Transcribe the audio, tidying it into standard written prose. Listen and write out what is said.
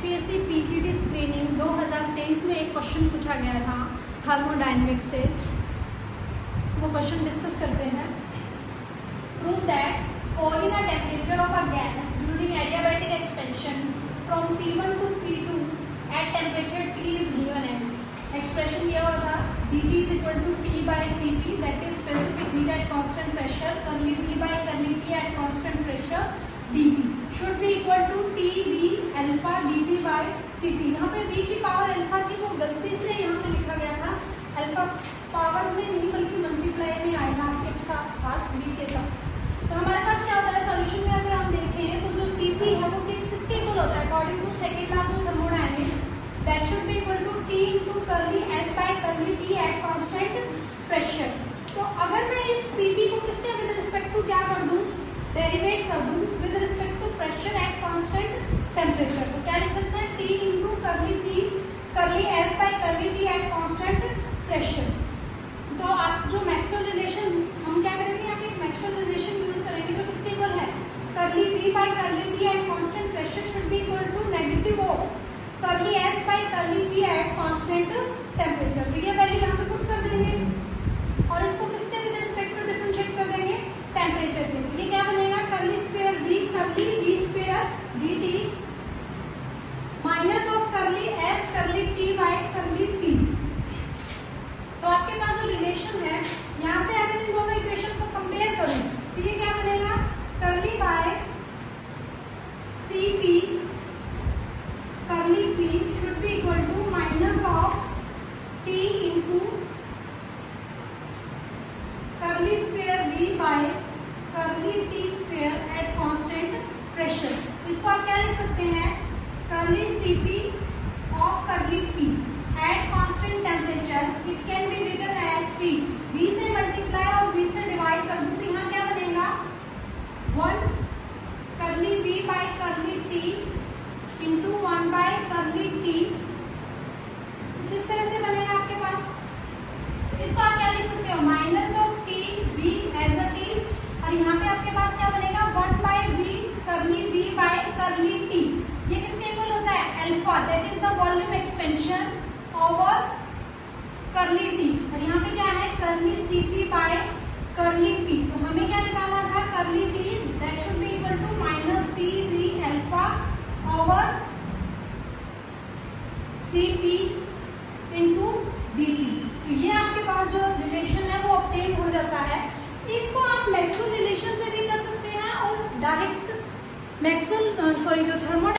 UPSC PGT screening 2023 में एक question पूछा गया था थर्मोडायनेमिक्स से, वो क्वेश्चन डिस्कस करते हैं। Prove that fall in a temperature of a gas during adiabatic expansion from P1 to P2 at temperature T is given as expression दिया हुआ था dt is equal to T by Cp, that is specific heat at constant pressure, curly V by curly T at constant pressure dV should be equal to TV alpha dV by Cp। यहाँ पे V की power alpha थी, वो गलती से यहाँ पे लिखा गया था अल्फा पावर में नहीं बल्कि मल्टीप्लाई में आएगा आपके साथ पास V के साथ। तो हमारे पास क्या होता है सॉल्यूशन में, अगर हम देखें तो जो Cp है वो किसके इक्वल होता है according to second law of thermodynamics, that should be equal to T into curly S by curly T at constant pressure. तो अगर मैं इस Cp को किसके विद रिस्पेक्ट टू क्या कर दूं, डेरिवेट कर दूं with respect to pressure at constant temperature, तो क्या लिख सकते हैं T into curly T curly S by curly T at constant pressure. तो आप जो मैक्सवेल रिलेशन हम क्या करेंगे, यहाँ पे मैक्सवेल रिलेशन यूज करेंगे जो किसके इक्वल है curly V by curly T at constant pressure should be equal to negative of curly S by curly T at constant temperature. तो ये वैल्यू यहाँ पे पुट कर देंगे और इसको किसके विद रिस्पेक्ट टू डिफरेंशिएट कर देंगे टेम्परेचर के। तो ये क्या बनेगा curly square V curly V square dt minus of curly S curly T by curly P। तो आपके पास जो रिलेशन है यहाँ से अगर इन दोनों इक्वेशन को कंपेयर करूं तो ये क्या बनेगा curly by Cp curly P should be equal to minus of T into curly square V by curly T square at constant pressure. इसको आप क्या लिख सकते हैं curly Cp of curly P at constant temperature it can be written as T। V से multiply और V से divide कर दूं तो यहाँ क्या बनेगा 1 curly V by curly T into 1 by curly T, कुछ इस तरह से बनेगा आपके पास। इसको आप क्या लिख सकते हो minus of T V as it is और यहाँ पे आपके पास क्या बनेगा 1 by V curly V by curly T। ये किसके इक्वल होता है alpha, that is the volume expansion over curly T। और यहाँ पे क्या है curly Cp by curly P। तो हमें क्या निकालना था curly T that should be equal to minus T V alpha over Cp into dt। तो ये आपके पास जो रिलेशन है वो ऑब्टेन हो जाता है। इसको आप मैक्सवेल रिलेशन से भी कर सकते हैं और डायरेक्ट मैक्सवेल जो